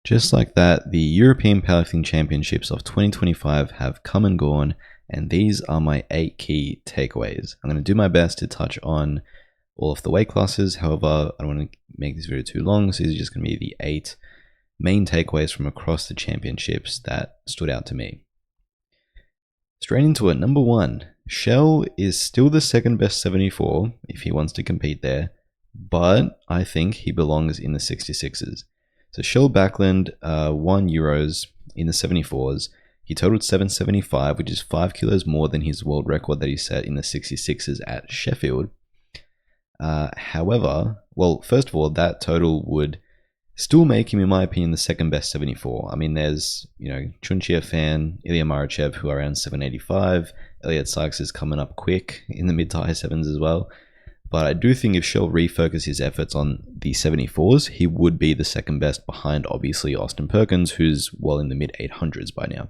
Just like that, the European Powerlifting Championships of 2025 have come and gone, and these are my 8 key takeaways. I'm going to do my best to touch on all of the weight classes. However, I don't want to make this video too long, so these are just going to be the 8 main takeaways from across the championships that stood out to me. Straight into it. Number 1, Kjell is still the second best 74 if he wants to compete there, but I think he belongs in the 66s. So Kjell Backlund won Euros in the 74s. He totaled 775, which is 5 kilos more than his world record that he set in the 66s at Sheffield. However, well, first of all, that total would still make him, in my opinion, the second best 74. I mean, there's, Chunchia Fan, Ilya Marachev, who are around 785. Elliot Sykes is coming up quick in the mid to high 7s as well. But I do think if Kjell refocused his efforts on the 74s, he would be the second best behind, obviously, Austin Perkins, who's well in the mid 800s by now.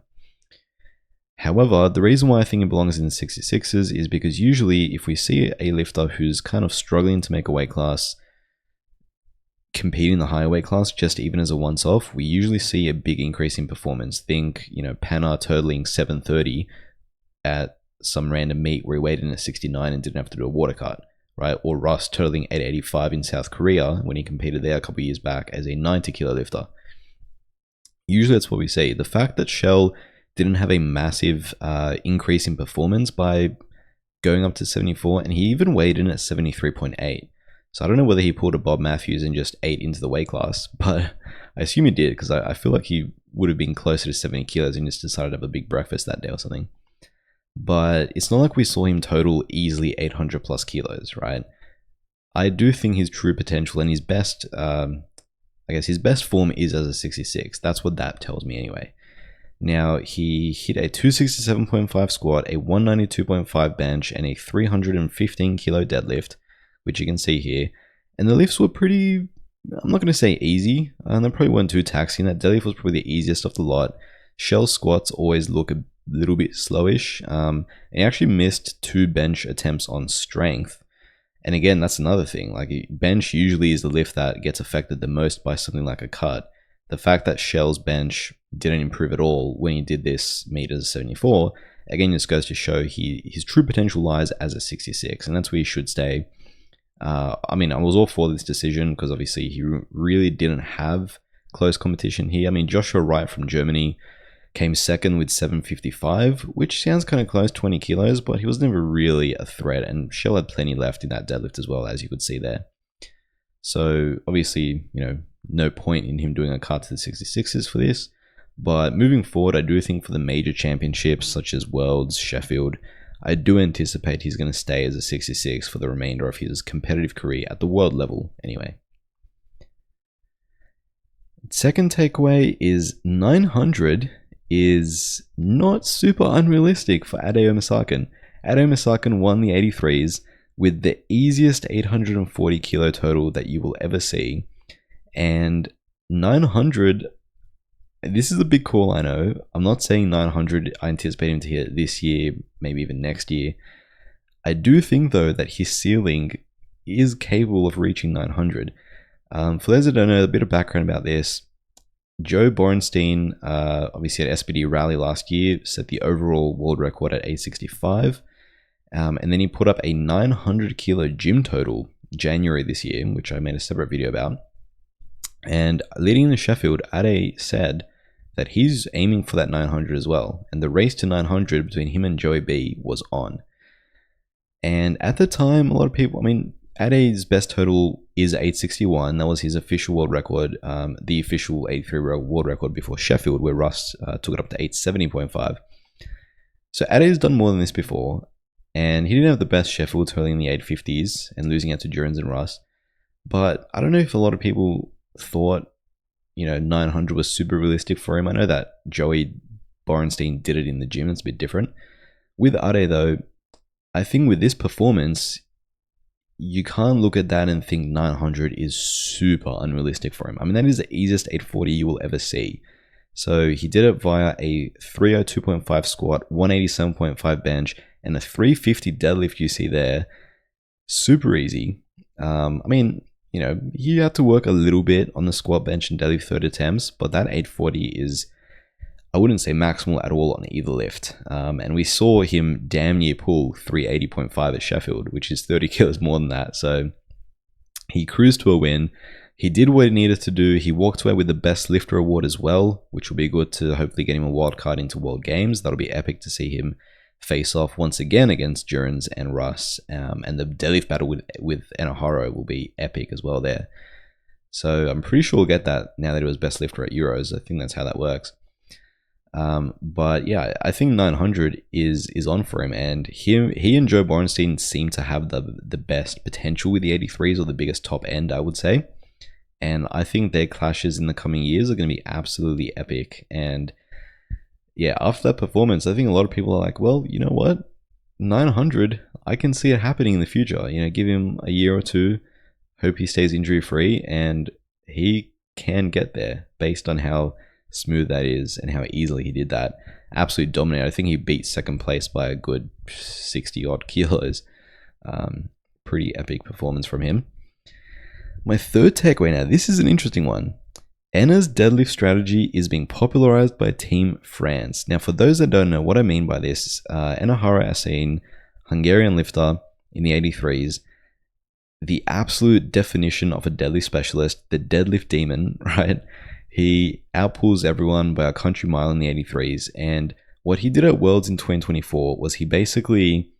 However, the reason why I think he belongs in the 66s is because usually if we see a lifter who's kind of struggling to make a weight class, competing in the higher weight class, just even as a once-off, we usually see a big increase in performance. Think, Panna totaling 730 at some random meet where he weighed in at 69 and didn't have to do a water cut. Right? Or Russ totaling 885 in South Korea when he competed there a couple of years back as a 90 kilo lifter. Usually that's what we see. The fact that Kjell didn't have a massive increase in performance by going up to 74, and he even weighed in at 73.8. So I don't know whether he pulled a Bob Matthews and just ate into the weight class, but I assume he did, because I feel like he would have been closer to 70 kilos and just decided to have a big breakfast that day or something. But it's not like we saw him total easily 800 plus kilos, right? I do think his true potential and his best, his best form is as a 66. That's what that tells me anyway. Now, he hit a 267.5 squat, a 192.5 bench, and a 315 kilo deadlift, which you can see here. And the lifts were pretty, I'm not going to say easy, and they probably weren't too taxing. That deadlift was probably the easiest of the lot. Kjell squats always look a little bit slowish. He actually missed 2 bench attempts on strength. And again, that's another thing. Like, bench usually is the lift that gets affected the most by something like a cut. The fact that Kjell's bench didn't improve at all when he did this meet as a 74, again, just goes to show his true potential lies as a 66, and that's where he should stay. I was all for this decision because obviously he really didn't have close competition here. I mean, Joshua Wright from Germany came second with 755, which sounds kind of close, 20 kilos, but he was never really a threat, and Kjell had plenty left in that deadlift as well, as you could see there. So obviously, no point in him doing a cut to the 66s for this, but moving forward, I do think for the major championships such as Worlds, Sheffield, I do anticipate he's going to stay as a 66 for the remainder of his competitive career at the world level anyway. Second takeaway is 900 is not super unrealistic for Ade Omisaken. Ade Omisaken won the 83s with the easiest 840 kilo total that you will ever see. And 900, this is a big call, I know. I'm not saying 900 I anticipate him to hit this year, maybe even next year. I do think, though, that his ceiling is capable of reaching 900. For those that don't know, a bit of background about this. Joe Borenstein, obviously at SPD Rally last year, set the overall world record at 865. And then he put up a 900 kilo gym total January this year, which I made a separate video about. And leading into Sheffield, Ade said that he's aiming for that 900 as well. And the race to 900 between him and Joey B was on. And at the time, a lot of people, Ade's best total is 861. That was his official world record, the official 83 world record before Sheffield, where Russ took it up to 870.5. So Ade's done more than this before, and he didn't have the best Sheffield totaling in the 850s and losing out to Jones and Russ. But I don't know if a lot of people thought, 900 was super realistic for him. I know that Joey Borenstein did it in the gym. That's a bit different. With Ade, though, I think with this performance, you can't look at that and think 900 is super unrealistic for him. That is the easiest 840 you will ever see. So he did it via a 302.5 squat, 187.5 bench, and a 350 deadlift you see there. Super easy. you know, he had to work a little bit on the squat, bench, and deadlift third attempts, but that 840 is, I wouldn't say maximal at all on either lift. And we saw him damn near pull 380.5 at Sheffield, which is 30 kilos more than that. So he cruised to a win. He did what he needed to do. He walked away with the best lifter award as well, which will be good to hopefully get him a wild card into World Games. That'll be epic to see him face off once again against Jurens and Russ. And the deadlift battle with Enoharo will be epic as well there. So I'm pretty sure we'll get that now that he was best lifter at Euros. I think that's how that works. But yeah, I think 900 is on for him, and he and Joe Borenstein seem to have the best potential with the 83s, or the biggest top end, I would say. And I think their clashes in the coming years are going to be absolutely epic. And yeah, after that performance, I think a lot of people are like, well, you know what? 900, I can see it happening in the future. You know, give him a year or two, hope he stays injury free, and he can get there based on how smooth that is and how easily he did that. Absolutely dominated. I think he beat second place by a good 60 odd kilos. Pretty epic performance from him. My third takeaway now, this is an interesting one. Enna's deadlift strategy is being popularized by Team France. Now, for those that don't know what I mean by this, Enoharo Asin, Hungarian lifter in the 83s, the absolute definition of a deadlift specialist, the deadlift demon, right? He outpulls everyone by a country mile in the 83s. And what he did at Worlds in 2024 was he basically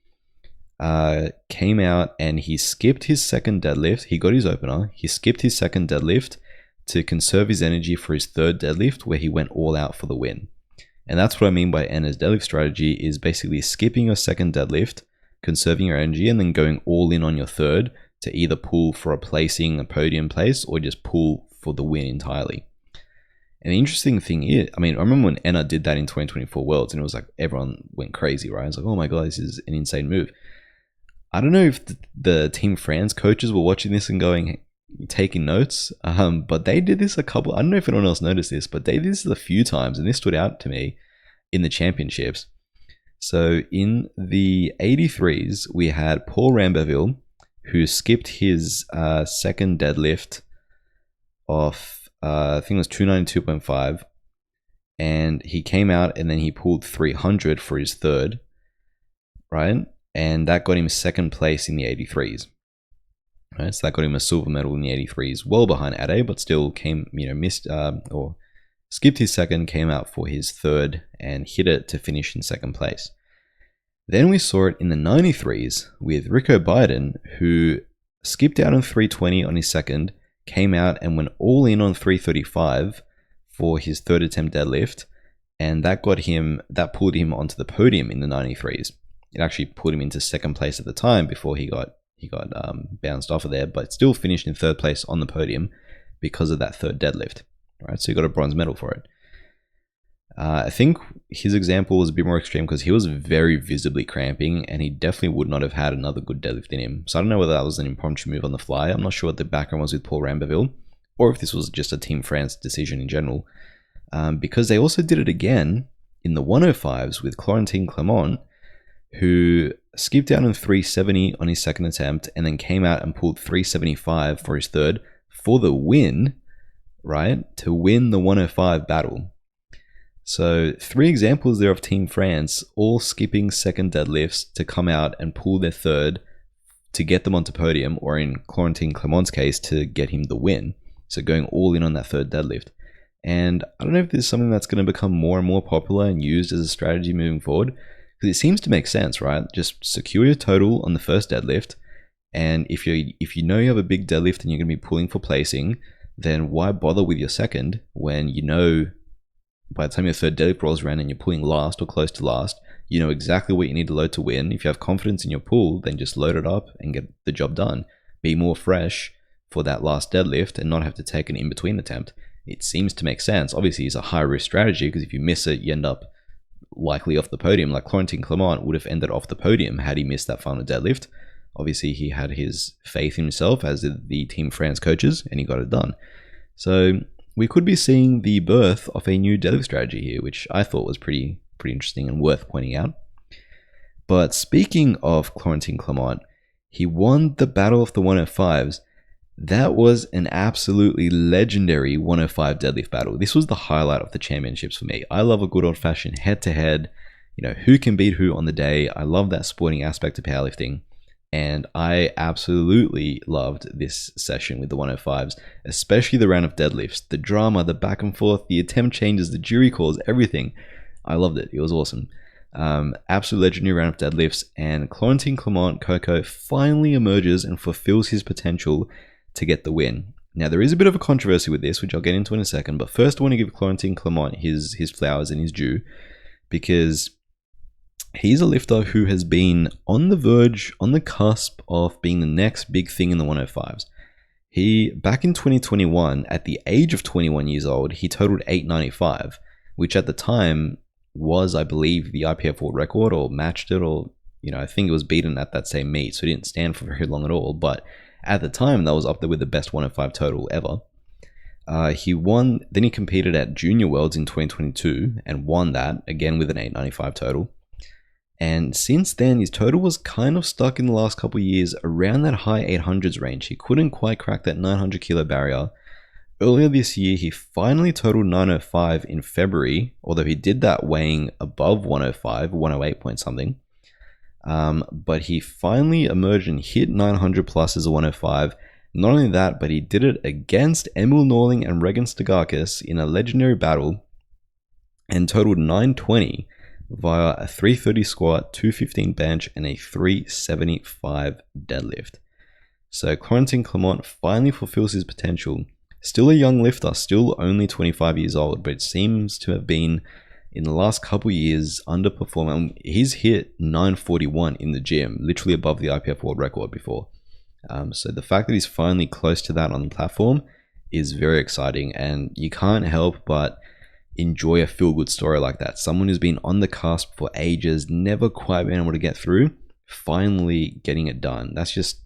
came out and he skipped his second deadlift. He got his opener. He skipped his second deadlift to conserve his energy for his third deadlift, where he went all out for the win. And that's what I mean by Enna's deadlift strategy, is basically skipping your second deadlift, conserving your energy, and then going all in on your third to either pull for a placing, a podium place, or just pull for the win entirely. And the interesting thing is, I mean, I remember when Enna did that in 2024 Worlds, and it was like everyone went crazy, right? I was like, oh my God, this is an insane move. I don't know if the Team France coaches were watching this and taking notes, but they did this I don't know if anyone else noticed this, but they did this a few times, and this stood out to me in the championships. So in the 83s, we had Paul Ramberville, who skipped his second deadlift off, I think it was 292.5, and he came out and then he pulled 300 for his third, right? And that got him second place in the 83s. Right, so that got him a silver medal in the 83s, well behind Ade, but still missed or skipped his second, came out for his third, and hit it to finish in second place. Then we saw it in the 93s with Rico Biden, who skipped out on 320 on his second, came out and went all in on 335 for his third attempt deadlift, and that pulled him onto the podium in the 93s. It actually put him into second place at the time before he got bounced off of there, but still finished in third place on the podium because of that third deadlift. Right, so he got a bronze medal for it. I think his example was a bit more extreme because he was very visibly cramping, and he definitely would not have had another good deadlift in him. So I don't know whether that was an impromptu move on the fly. I'm not sure what the background was with Paul Ramberville, or if this was just a Team France decision in general, because they also did it again in the 105s with Corentin Clement, who skipped out on 370 on his second attempt and then came out and pulled 375 for his third for the win, right? To win the 105 battle. So 3 examples there of Team France all skipping second deadlifts to come out and pull their third to get them onto podium, or in Corentin Clement's case, to get him the win. So going all in on that third deadlift. And I don't know if this is something that's going to become more and more popular and used as a strategy moving forward, because it seems to make sense, right? Just secure your total on the first deadlift, and if you know you have a big deadlift and you're going to be pulling for placing, then why bother with your second when you know by the time your third deadlift rolls around and you're pulling last or close to last, you know exactly what you need to load to win. If you have confidence in your pull, then just load it up and get the job done. Be more fresh for that last deadlift and not have to take an in-between attempt. It seems to make sense. Obviously, it's a high-risk strategy because if you miss it, you end up likely off the podium. Like Corentin Clement would have ended off the podium had he missed that final deadlift. Obviously, he had his faith in himself, as did the Team France coaches, and he got it done. So we could be seeing the birth of a new deadlift strategy here, which I thought was pretty interesting and worth pointing out. But speaking of Corentin Clement, he won the Battle of the 105s. That was an absolutely legendary 105 deadlift battle. This was the highlight of the championships for me. I love a good old-fashioned head-to-head, who can beat who on the day. I love that sporting aspect of powerlifting. And I absolutely loved this session with the 105s, especially the round of deadlifts. The drama, the back and forth, the attempt changes, the jury calls, everything. I loved it. It was awesome. Absolute legendary round of deadlifts, and Corentin Clement, Coco, finally emerges and fulfills his potential to get the win. Now, there is a bit of a controversy with this, which I'll get into in a second, but first I want to give Corentin Clement his flowers and his due, because he's a lifter who has been on the verge, on the cusp of being the next big thing in the 105s. He, back in 2021, at the age of 21 years old, he totaled 895, which at the time was, I believe, the IPF world record, or matched it, or, I think it was beaten at that same meet, so he didn't stand for very long at all, but at the time, that was up there with the best 105 total ever. He won, then he competed at Junior Worlds in 2022, and won that, again with an 895 total. And since then, his total was kind of stuck in the last couple of years around that high 800s range. He couldn't quite crack that 900 kilo barrier. Earlier this year, he finally totaled 905 in February, although he did that weighing above 105, 108 point something. But he finally emerged and hit 900 plus as a 105. Not only that, but he did it against Emil Norling and Regan Stigakis in a legendary battle and totaled 920 via a 330 squat, 215 bench, and a 375 deadlift. So Corentin Clement finally fulfills his potential. Still a young lifter, still only 25 years old, but it seems to have been, in the last couple years, underperforming. He's hit 941 in the gym, literally above the IPF world record before. So the fact that he's finally close to that on the platform is very exciting, and you can't help but enjoy a feel-good story like that. Someone who's been on the cusp for ages, never quite been able to get through, finally getting it done. That's just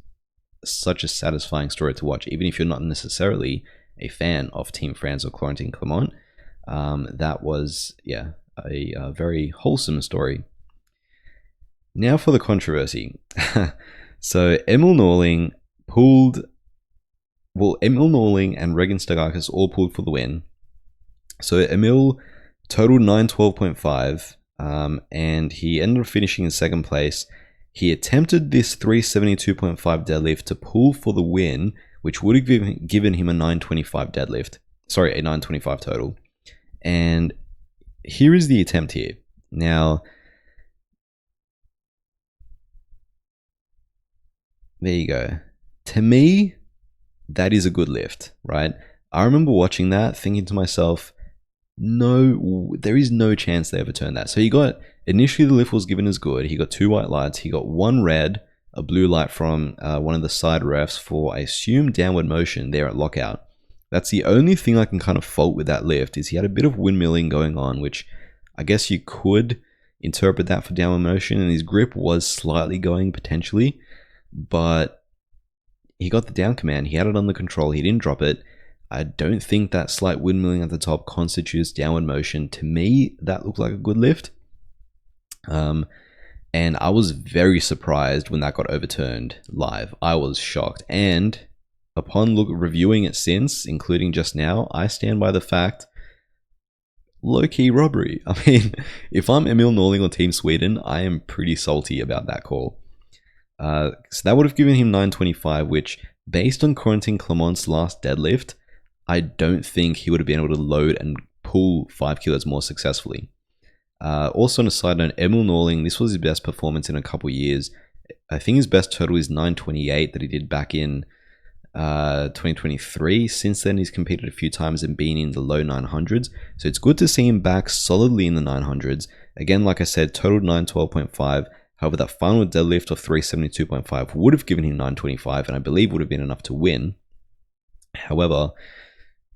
such a satisfying story to watch, even if you're not necessarily a fan of Team France or Corentin Clement. That was, a very wholesome story. Now for the controversy. So Emil Norling and Regan Stigakis all pulled for the win. So Emil totaled 912.5, and he ended up finishing in second place. He attempted this 372.5 deadlift to pull for the win, which would have given him a 925 deadlift. Sorry, a 925 total. And here is the attempt here. Now, there you go. To me, that is a good lift, right? I remember watching that, thinking to myself, no, there is no chance they overturn that. So he got, initially the lift was given as good. He got 2 white lights. He got 1 red, a blue light from one of the side refs for, I assume, downward motion there at lockout. That's the only thing I can kind of fault with that lift, is he had a bit of windmilling going on, which I guess you could interpret that for downward motion, and his grip was slightly going potentially, but he got the down command. He had it under control. He didn't drop it. I don't think that slight windmilling at the top constitutes downward motion. To me, that looked like a good lift. And I was very surprised when that got overturned live. I was shocked. And upon reviewing it since, including just now, I stand by the fact, low-key robbery. I mean, if I'm Emil Norling or Team Sweden, I am pretty salty about that call. So that would have given him 925, which, based on Corentin Clement's last deadlift, I don't think he would have been able to load and pull 5 kilos more successfully. Also on a side note, Emil Norling, this was his best performance in a couple years. I think his best total is 928 that he did back in 2023. Since then, he's competed a few times and been in the low 900s. So it's good to see him back solidly in the 900s. Again, like I said, totaled 912.5. However, that final deadlift of 372.5 would have given him 925, and I believe would have been enough to win. However,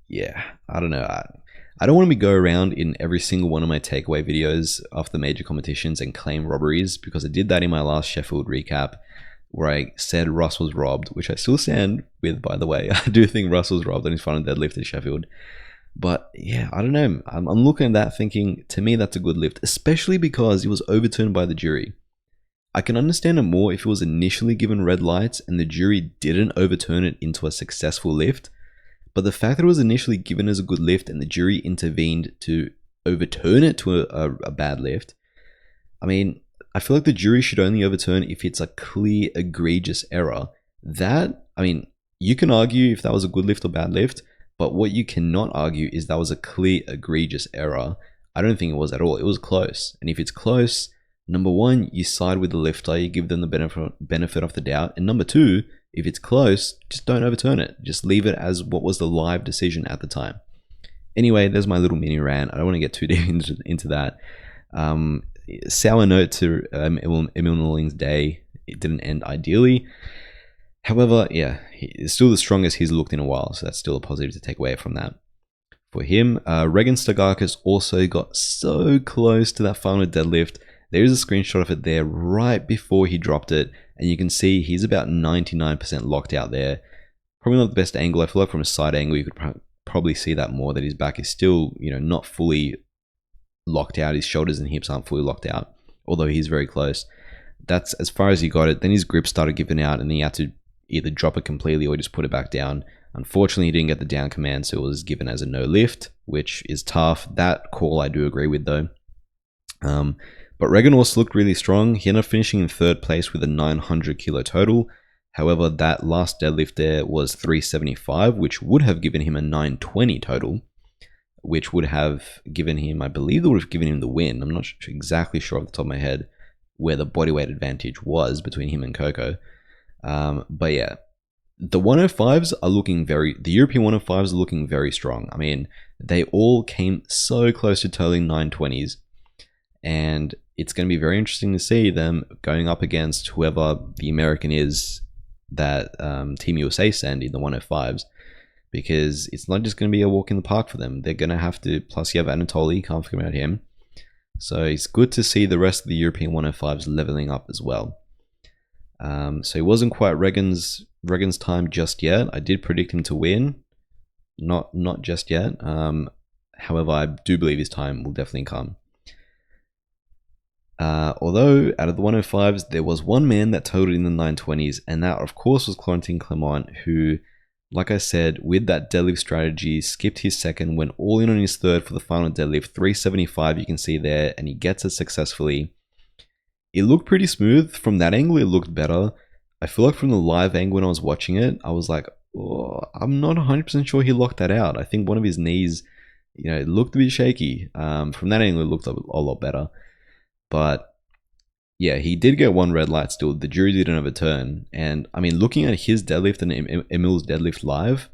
yeah, I don't know. I don't want to go around in every single one of my takeaway videos after major competitions and claim robberies, because I did that in my last Sheffield recap, where I said Russ was robbed, which I still stand with, by the way. I do think Russ was robbed on his final deadlift at Sheffield. But yeah, I don't know. I'm looking at that thinking, to me, that's a good lift, especially because it was overturned by the jury. I can understand it more if it was initially given red lights and the jury didn't overturn it into a successful lift. But the fact that it was initially given as a good lift and the jury intervened to overturn it to a bad lift, I mean, I feel like the jury should only overturn if it's a clear, egregious error. That, I mean, you can argue if that was a good lift or bad lift, but what you cannot argue is that was a clear, egregious error. I don't think it was at all. It was close. And if it's close, number one, you side with the lifter, you give them the benefit of the doubt. And number two, if it's close, just don't overturn it. Just leave it as what was the live decision at the time. Anyway, there's my little mini rant. I don't want to get too deep into that. Sour note to Emil Norling's day. It didn't end ideally. However, yeah, it's still the strongest he's looked in a while, so that's still a positive to take away from that. For him, Regan Stagakis also got so close to that final deadlift. There is a screenshot of it there right before he dropped it, and you can see he's about 99% locked out there. Probably not the best angle. I feel like from a side angle, you could probably see that more, that his back is still, not fully locked out. His shoulders and hips aren't fully locked out, although he's very close. That's as far as he got it. Then his grip started giving out, and then he had to either drop it completely or just put it back down. Unfortunately, he didn't get the down command, so it was given as a no lift, which is tough. That call I do agree with, though. But Regan also looked really strong. He ended up finishing in third place with a 900 kilo total. However, that last deadlift there was 375, which would have given him a 920 total, which would have given him, I believe it would have given him the win. I'm not exactly sure off the top of my head where the bodyweight advantage was between him and Coco. But yeah, the 105s are looking the European 105s are looking very strong. I mean, they all came so close to totaling 920s, and it's going to be very interesting to see them going up against whoever the American is that Team USA send in the 105s, because it's not just going to be a walk in the park for them. They're going to have to, plus you have Anatoly, can't forget about him. So it's good to see the rest of the European 105s leveling up as well. So it wasn't quite Regan's time just yet. I did predict him to win, not just yet. However, I do believe his time will definitely come. Although out of the 105s, there was one man that totaled in the 920s, and that of course was Corentin Clement, who, like I said, with that deadlift strategy, skipped his second, went all in on his third for the final deadlift, 375 you can see there, and he gets it successfully. It looked pretty smooth. From that angle, it looked better. I feel like from the live angle when I was watching it, I was like, oh, I'm not 100% sure he locked that out. I think one of his knees, it looked a bit shaky. From that angle, it looked a lot better. But yeah, he did get one red light still. The jury didn't overturn. And I mean, looking at his deadlift and Emil's deadlift live,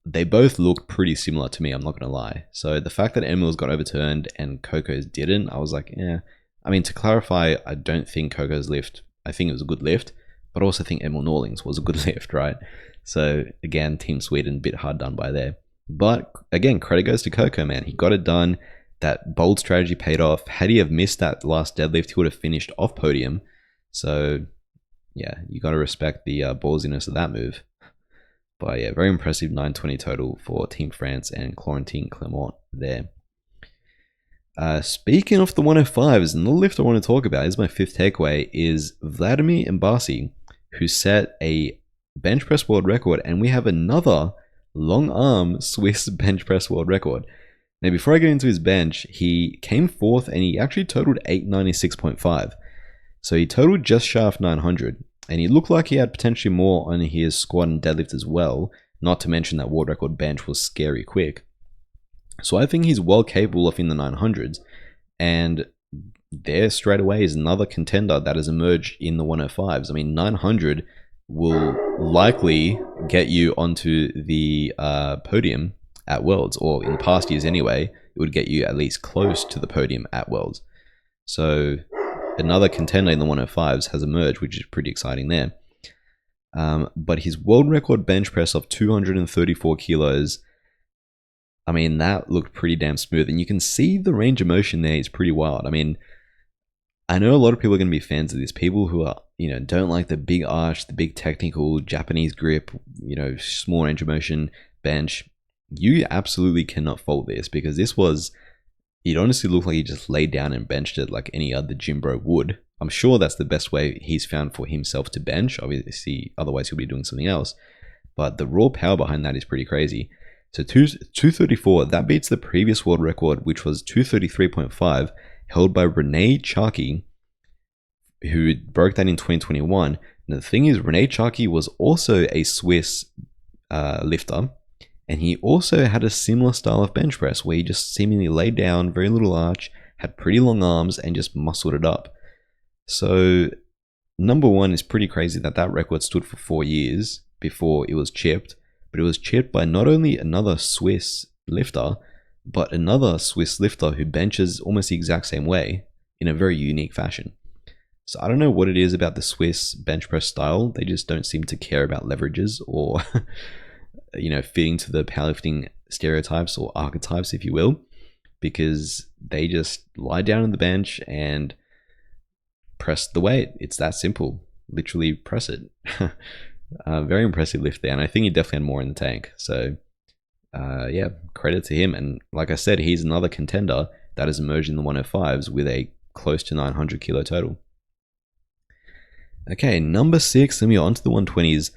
they both look pretty similar to me, I'm not going to lie. So the fact that Emil's got overturned and Coco's didn't, I was like, yeah. I mean, to clarify, I don't think Coco's lift, I think it was a good lift, but I also think Emil Norling's was a good lift, right? So again, Team Sweden, a bit hard done by there. But again, credit goes to Coco, man. He got it done. That bold strategy paid off. Had he have missed that last deadlift, he would have finished off podium. So yeah, you got to respect the ballsiness of that move. But yeah, very impressive 920 total for Team France and Corentin Clement there. Speaking of the 105s, and the lift I want to talk about is my fifth takeaway, is Vladimir Mbasi, who set a bench press world record, and we have another long arm Swiss bench press world record. Now, before I get into his bench, he came fourth and he actually totaled 896.5. So he totaled just shy of 900, and he looked like he had potentially more on his squat and deadlift as well, not to mention that world record bench was scary quick. So I think he's well capable of in the 900s, and there straight away is another contender that has emerged in the 105s. I mean, 900 will likely get you onto the podium at Worlds, or in the past years anyway, it would get you at least close to the podium at Worlds. So another contender in the 105s has emerged, which is pretty exciting there. But his world record bench press of 234 kilos, I mean, that looked pretty damn smooth, and you can see the range of motion there is pretty wild. I mean, I know a lot of people are going to be fans of this. People who are, don't like the big arch, the big technical Japanese grip, small range of motion bench. You absolutely cannot fault this, because this was, it honestly looked like he just laid down and benched it like any other gym bro would. I'm sure that's the best way he's found for himself to bench. Obviously, otherwise he'll be doing something else. But the raw power behind that is pretty crazy. So 234, that beats the previous world record, which was 233.5, held by Renee Charkey, who broke that in 2021. Now, the thing is, Renee Charkey was also a Swiss lifter, and he also had a similar style of bench press where he just seemingly laid down, very little arch, had pretty long arms, and just muscled it up. So, number one, is pretty crazy that that record stood for 4 years before it was chipped, but it was chipped by not only another Swiss lifter, but another Swiss lifter who benches almost the exact same way in a very unique fashion. So I don't know what it is about the Swiss bench press style. They just don't seem to care about leverages or, fitting to the powerlifting stereotypes or archetypes, if you will, because they just lie down on the bench and press the weight. It's that simple. Literally press it. Very impressive lift there, and I think he definitely had more in the tank. So, yeah, credit to him. And like I said, he's another contender that has emerged in the 105s with a close to 900 kilo total. Okay, number 6, then we're on to the 120s.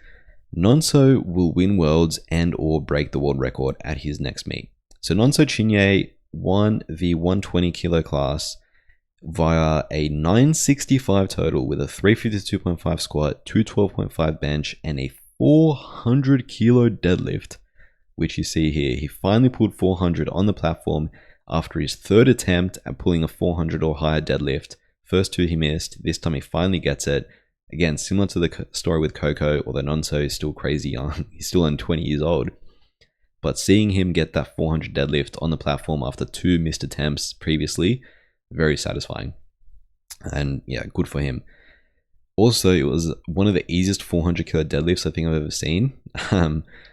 Nonso will win worlds and or break the world record at his next meet. So Nonso Chinye won the 120 kilo class via a 965 total with a 352.5 squat, 212.5 bench, and a 400 kilo deadlift, which you see here. He finally pulled 400 on the platform after his third attempt at pulling a 400 or higher deadlift. First two he missed. This time he finally gets it. Again, similar to the story with Coco, although Nonso is still crazy young. He's still only 20 years old. But seeing him get that 400 deadlift on the platform after 2 missed attempts previously, very satisfying. And yeah, good for him. Also, it was one of the easiest 400 kilo deadlifts I think I've ever seen.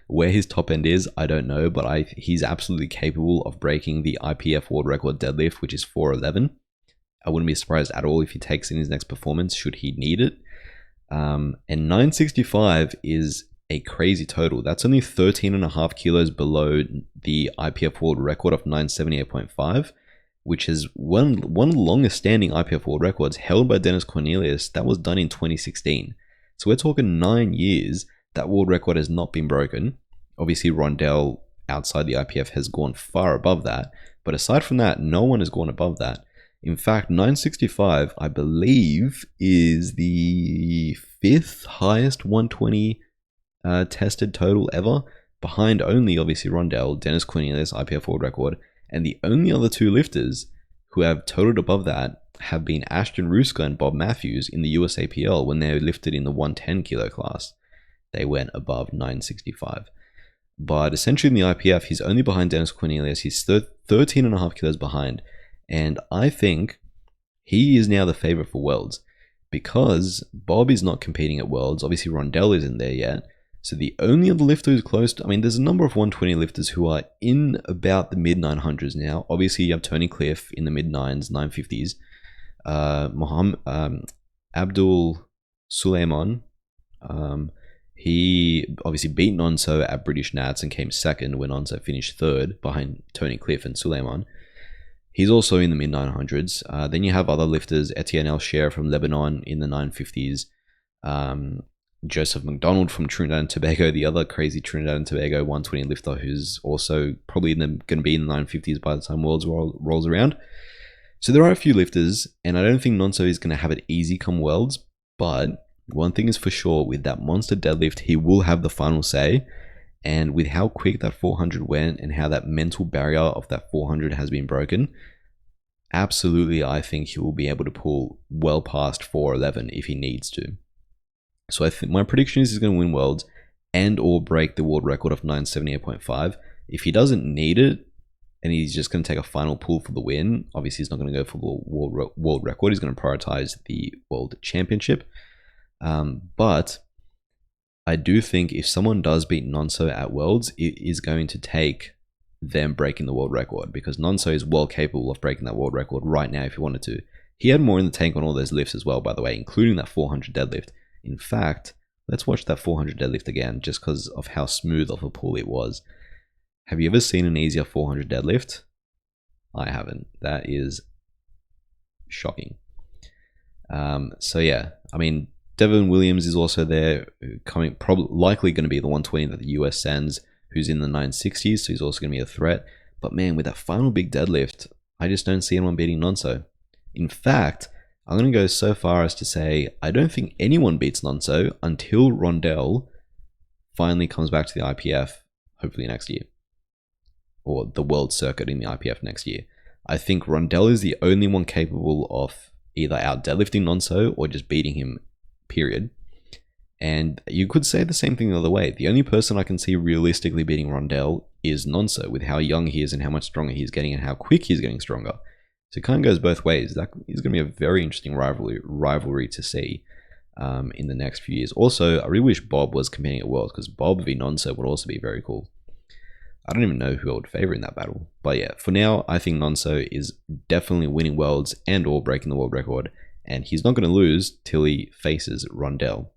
Where his top end is, I don't know, but he's absolutely capable of breaking the IPF world record deadlift, which is 411. I wouldn't be surprised at all if he takes in his next performance, should he need it. And 965 is a crazy total. That's only 13.5 kilos below the IPF world record of 978.5, which is one of the longest standing IPF world records held by Dennis Cornelius. That was done in 2016. So we're talking 9 years. That world record has not been broken. Obviously, Rondell outside the IPF has gone far above that. But aside from that, no one has gone above that. In fact, 965, I believe, is the 5th highest 120 tested total ever, behind only, obviously, Rondell, Dennis Cornelius, IPF world record, and the only other 2 lifters who have totaled above that have been Ashton Ruska and Bob Matthews in the USAPL when they lifted in the 110 kilo class. They went above 965. But essentially in the IPF, he's only behind Dennis Cornelius. He's 13.5 kilos behind. And I think he is now the favorite for Worlds because Bob is not competing at Worlds. Obviously, Rondell isn't there yet. So the only other lifter who's close to, there's a number of 120 lifters who are in about the mid 900s now. Obviously, you have Tony Cliff in the mid 950s. Abdul Suleiman. He obviously beat Nonso at British Nats and came second when Nonso finished third behind Tony Cliff and Suleiman. He's also in the mid 900s. Then you have other lifters, Etienne El Sher from Lebanon in the 950s. Joseph McDonald from Trinidad and Tobago, the other crazy Trinidad and Tobago 120 lifter who's also probably going to be in the 950s by the time Worlds rolls around. So there are a few lifters, and I don't think Nonso is going to have it easy come Worlds, but one thing is for sure, with that monster deadlift, he will have the final say. And with how quick that 400 went and how that mental barrier of that 400 has been broken, absolutely, I think he will be able to pull well past 411 if he needs to. So I think my prediction is he's going to win Worlds and or break the world record of 978.5. If he doesn't need it and he's just going to take a final pull for the win, obviously he's not going to go for the world record. He's going to prioritize the World Championship. But I do think if someone does beat Nonso at Worlds, it is going to take them breaking the world record, because Nonso is well capable of breaking that world record right now if he wanted to. He had more in the tank on all those lifts as well, by the way, including that 400 deadlift. In fact, let's watch that 400 deadlift again, just because of how smooth of a pull it was. Have you ever seen an easier 400 deadlift? I haven't. That is shocking. So yeah, I mean, Devin Williams is also there, probably likely going to be the 120 that the US sends, who's in the 960s, so he's also going to be a threat. But man, with that final big deadlift, I just don't see anyone beating Nonso. In fact, I'm going to go so far as to say I don't think anyone beats Nonso until Rondell finally comes back to the IPF, hopefully next year, or the world circuit in the IPF next year. I think Rondell is the only one capable of either out deadlifting Nonso or just beating him, period. And you could say the same thing the other way. The only person I can see realistically beating Rondell is Nonso, with how young he is and how much stronger he's getting and how quick he's getting stronger. So it kind of goes both ways. That is going to be a very interesting rivalry to see in the next few years. Also, I really wish Bob was competing at Worlds, because Bob v Nonso would also be very cool. I don't even know who I would favor in that battle. But yeah, for now, I think Nonso is definitely winning Worlds and or breaking the world record. And he's not going to lose till he faces Rondell.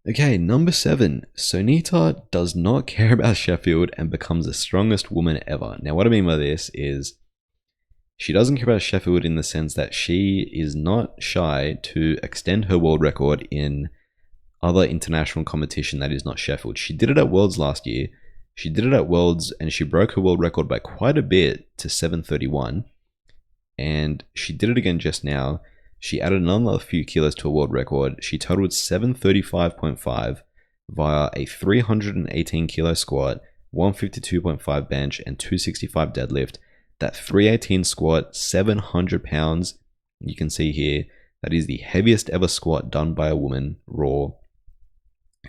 Okay, number 7. Sonita does not care about Sheffield and becomes the strongest woman ever. Now, what I mean by this is she doesn't care about Sheffield in the sense that she is not shy to extend her world record in other international competition that is not Sheffield. She did it at Worlds last year. She did it at Worlds and she broke her world record by quite a bit to 731. And she did it again just now. She added another few kilos to a world record. She totaled 735.5 via a 318 kilo squat, 152.5 bench, and 265 deadlift. That 318 squat, 700 pounds. You can see here, that is the heaviest ever squat done by a woman, raw.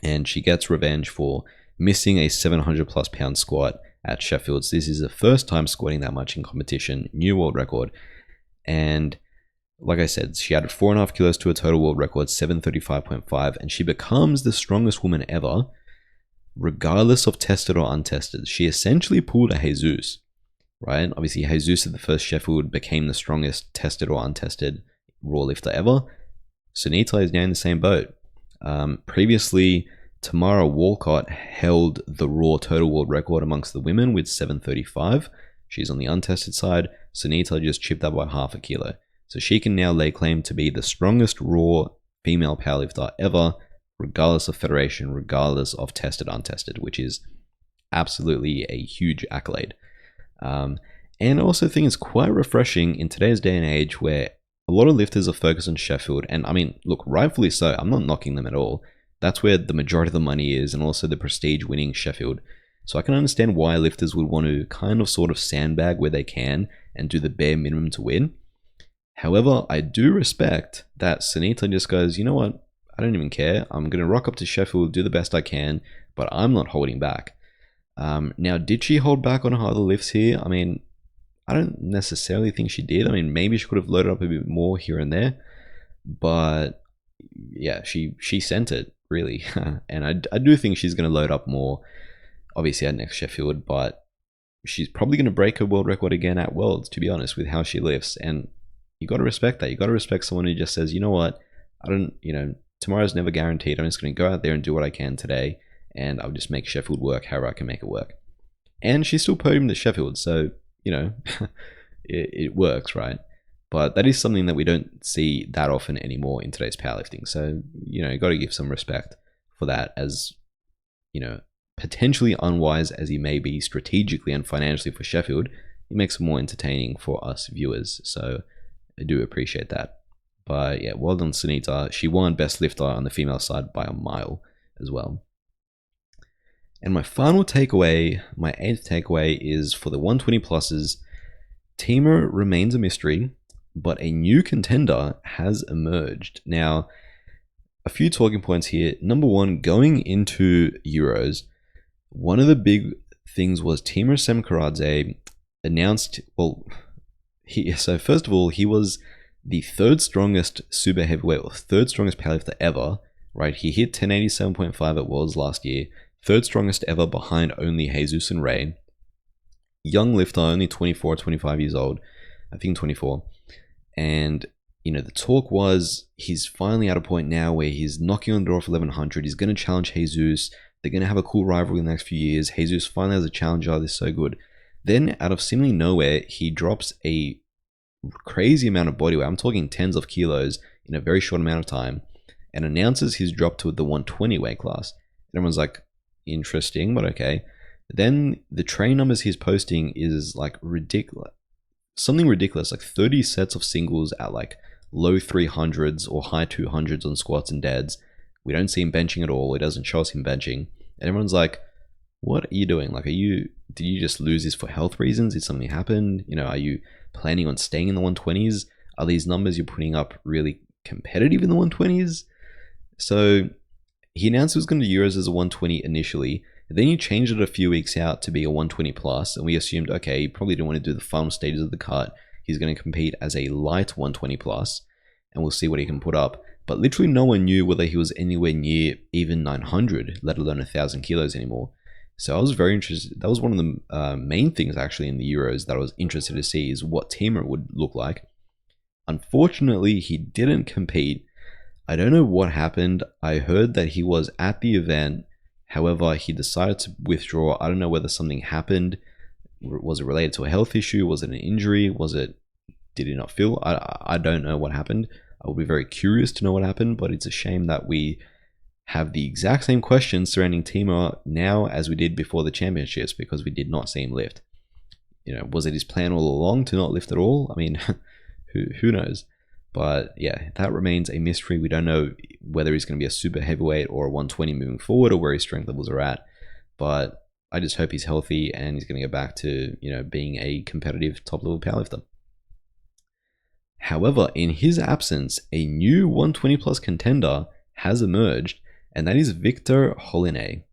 And she gets revenge for missing a 700 plus pound squat at Sheffield. So this is the first time squatting that much in competition, new world record. And like I said, she added 4.5 kilos to a total world record, 735.5, and she becomes the strongest woman ever, regardless of tested or untested. She essentially pulled a Jesus, right? Obviously, Jesus at the first Sheffield became the strongest tested or untested raw lifter ever. Sonita is now in the same boat. Previously, Tamara Walcott held the raw total world record amongst the women with 735. She's on the untested side. Sonita just chipped that by half a kilo. So she can now lay claim to be the strongest raw female powerlifter ever, regardless of federation, regardless of tested, untested, which is absolutely a huge accolade. And I also think it's quite refreshing in today's day and age where a lot of lifters are focused on Sheffield. And I mean, look, rightfully so. I'm not knocking them at all. That's where the majority of the money is, and also the prestige winning Sheffield. So I can understand why lifters would want to kind of sort of sandbag where they can and do the bare minimum to win. However, I do respect that Sonita just goes, you know what, I don't even care. I'm going to rock up to Sheffield, do the best I can, but I'm not holding back. Now, did she hold back on her other lifts here? I mean, I don't necessarily think she did. I mean, maybe she could have loaded up a bit more here and there, but yeah, she sent it, really. And I do think she's going to load up more, obviously, at next Sheffield, but she's probably going to break her world record again at Worlds, to be honest, with how she lifts. And you got to respect that. You got to respect someone who just says, you know what, tomorrow's never guaranteed. I'm just going to go out there and do what I can today, and I'll just make Sheffield work however I can make it work. And she still podiumed at Sheffield, so, it works, right? But that is something that we don't see that often anymore in today's powerlifting. So, you got to give some respect for that, as, potentially unwise as he may be strategically and financially for Sheffield, it makes it more entertaining for us viewers. So I do appreciate that. But yeah, well done, Sonita. She won Best Lifter on the female side by a mile as well. And my final takeaway, my 8th takeaway, is for the 120 pluses. Temur remains a mystery, but a new contender has emerged. Now, a few talking points here. Number one, going into Euros, one of the big things was Temur Semkaradze announced, so first of all, he was the third strongest super heavyweight, or third strongest powerlifter ever, right? He hit 1087.5 at Worlds last year, third strongest ever behind only Jesus and Ray. Young lifter, only 24 or 25 years old, I think 24. And, the talk was he's finally at a point now where he's knocking on the door of 1100. He's going to challenge Jesus. They're going to have a cool rivalry in the next few years. Jesus finally has a challenger. This is so good. Then, out of seemingly nowhere, he drops a crazy amount of body weight. I'm talking tens of kilos in a very short amount of time, and announces he's dropped to the 120 weight class. And everyone's like, interesting, but okay. Then the train numbers he's posting is like ridiculous. Something ridiculous, like 30 sets of singles at like low 300s or high 200s on squats and deads. We don't see him benching at all. It doesn't show us him benching. And everyone's like, what are you doing? Like, did you just lose this for health reasons? Did something happen? You know, are you planning on staying in the 120s? Are these numbers you're putting up really competitive in the 120s? So he announced he was going to Euros as a 120 initially. Then he changed it a few weeks out to be a 120 plus, and we assumed, okay, he probably didn't want to do the final stages of the cut. He's going to compete as a light 120 plus, and we'll see what he can put up. But literally no one knew whether he was anywhere near even 900, let alone 1,000 kilos anymore. So I was very interested. That was one of the main things actually in the Euros that I was interested to see, is what Temur would look like. Unfortunately, he didn't compete. I don't know what happened. I heard that he was at the event. However, he decided to withdraw. I don't know whether something happened. Was it related to a health issue? Was it an injury? Did he not feel? I don't know what happened. I would be very curious to know what happened, but it's a shame that we have the exact same questions surrounding Temur now as we did before the championships, because we did not see him lift. You know, was it his plan all along to not lift at all? I mean, who knows? But yeah, that remains a mystery. We don't know whether he's going to be a super heavyweight or a 120 moving forward, or where his strength levels are at. But I just hope he's healthy and he's going to go back to, you know, being a competitive top level powerlifter. However, in his absence, a new 120 plus contender has emerged, and that is Victor Holinay.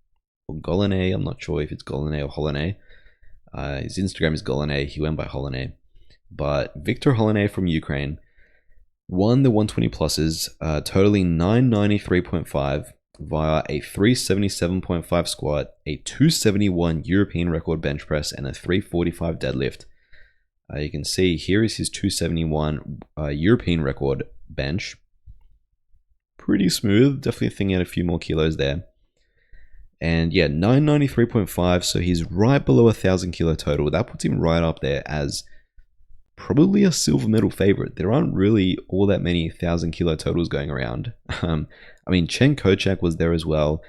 Or Golinay, I'm not sure if it's Golinay or Holinay. His Instagram is Golinay, he went by Holinay. But Victor Holinay from Ukraine won the 120 pluses, totaling 993.5 via a 377.5 squat, a 271 European record bench press, and a 345 deadlift. You can see here is his 271 European record bench. Pretty smooth, definitely thinking out a few more kilos there. And yeah, 993.5, so he's right below 1,000 kilo total. That puts him right up there as probably a silver medal favorite. There aren't really all that many 1,000 kilo totals going around. I mean, Kjell was there as well.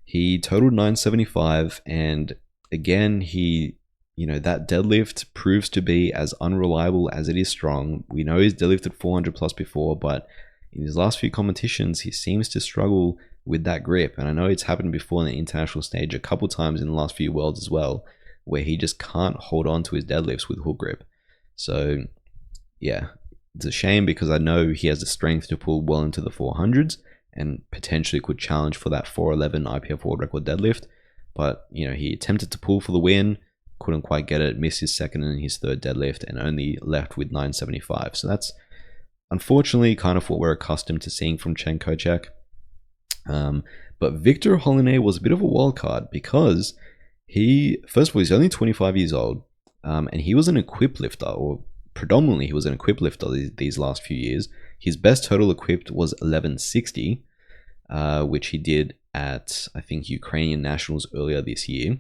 He totaled 975, and again, that deadlift proves to be as unreliable as it is strong. We know he's deadlifted 400 plus before, but in his last few competitions, he seems to struggle with that grip. And I know it's happened before in the international stage a couple times in the last few worlds as well, where he just can't hold on to his deadlifts with hook grip. So yeah, it's a shame, because I know he has the strength to pull well into the 400s and potentially could challenge for that 411 IPF world record deadlift. But, you know, he attempted to pull for the win, couldn't quite get it, missed his second and his third deadlift, and only left with 975. So that's unfortunately kind of what we're accustomed to seeing from Kjell. But Victor Holinay was a bit of a wild card, because first of all, he's only 25 years old. And he was an equipped lifter, or predominantly he was an equipped lifter these last few years. His best total equipped was 1160, which he did at, I think, Ukrainian Nationals earlier this year.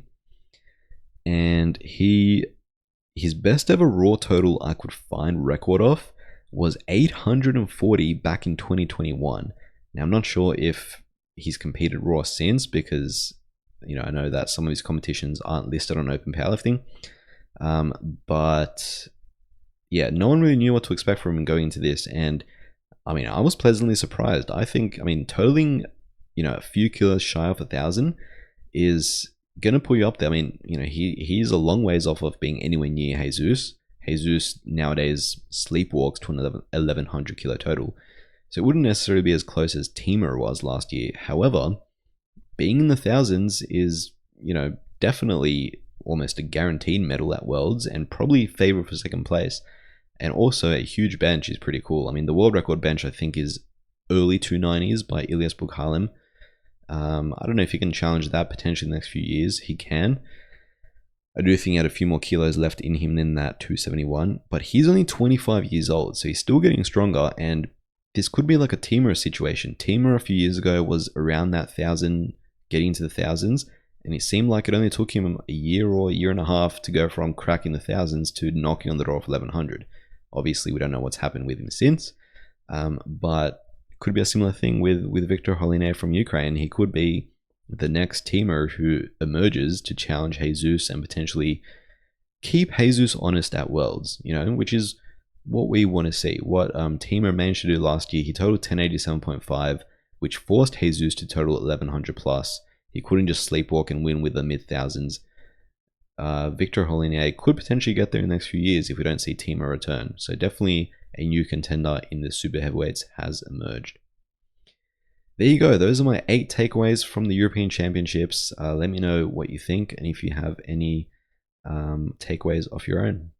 And his best ever raw total I could find record of was 840 back in 2021. Now, I'm not sure if he's competed raw since, because, you know, I know that some of his competitions aren't listed on Open Powerlifting. But yeah, no one really knew what to expect from him going into this. And I mean, I was pleasantly surprised. I think, totaling, you know, a few kilos shy of 1,000 is going to pull you up there. I mean, you know, he's a long ways off of being anywhere near Jesus. Jesus nowadays sleepwalks to an 1,100 kilo total. So it wouldn't necessarily be as close as Temur was last year. However, being in the thousands is, you know, definitely almost a guaranteed medal at Worlds, and probably favored for second place. And also a huge bench is pretty cool. I mean, the world record bench I think is early 290s by Ilyas Bukhalim. I don't know if he can challenge that potentially in the next few years. He can. I do think he had a few more kilos left in him than that 271, but he's only 25 years old, so he's still getting stronger. And this could be like a Temur situation. Temur a few years ago was around that 1,000, getting into the thousands. And it seemed like it only took him a year or a year and a half to go from cracking the thousands to knocking on the door of 1,100. Obviously, we don't know what's happened with him since, but could be a similar thing with Victor Holyne from Ukraine. He could be the next Temur who emerges to challenge Jesus and potentially keep Jesus honest at Worlds, which is what we want to see. What Temur managed to do last year, he totaled 1087.5, which forced Jesus to total 1100 plus. He couldn't just sleepwalk and win with the mid-thousands. Victor Holyne could potentially get there in the next few years if we don't see Temur return. So definitely a new contender in the super heavyweights has emerged. There you go. Those are my 8 takeaways from the European Championships. Let me know what you think and if you have any takeaways of your own.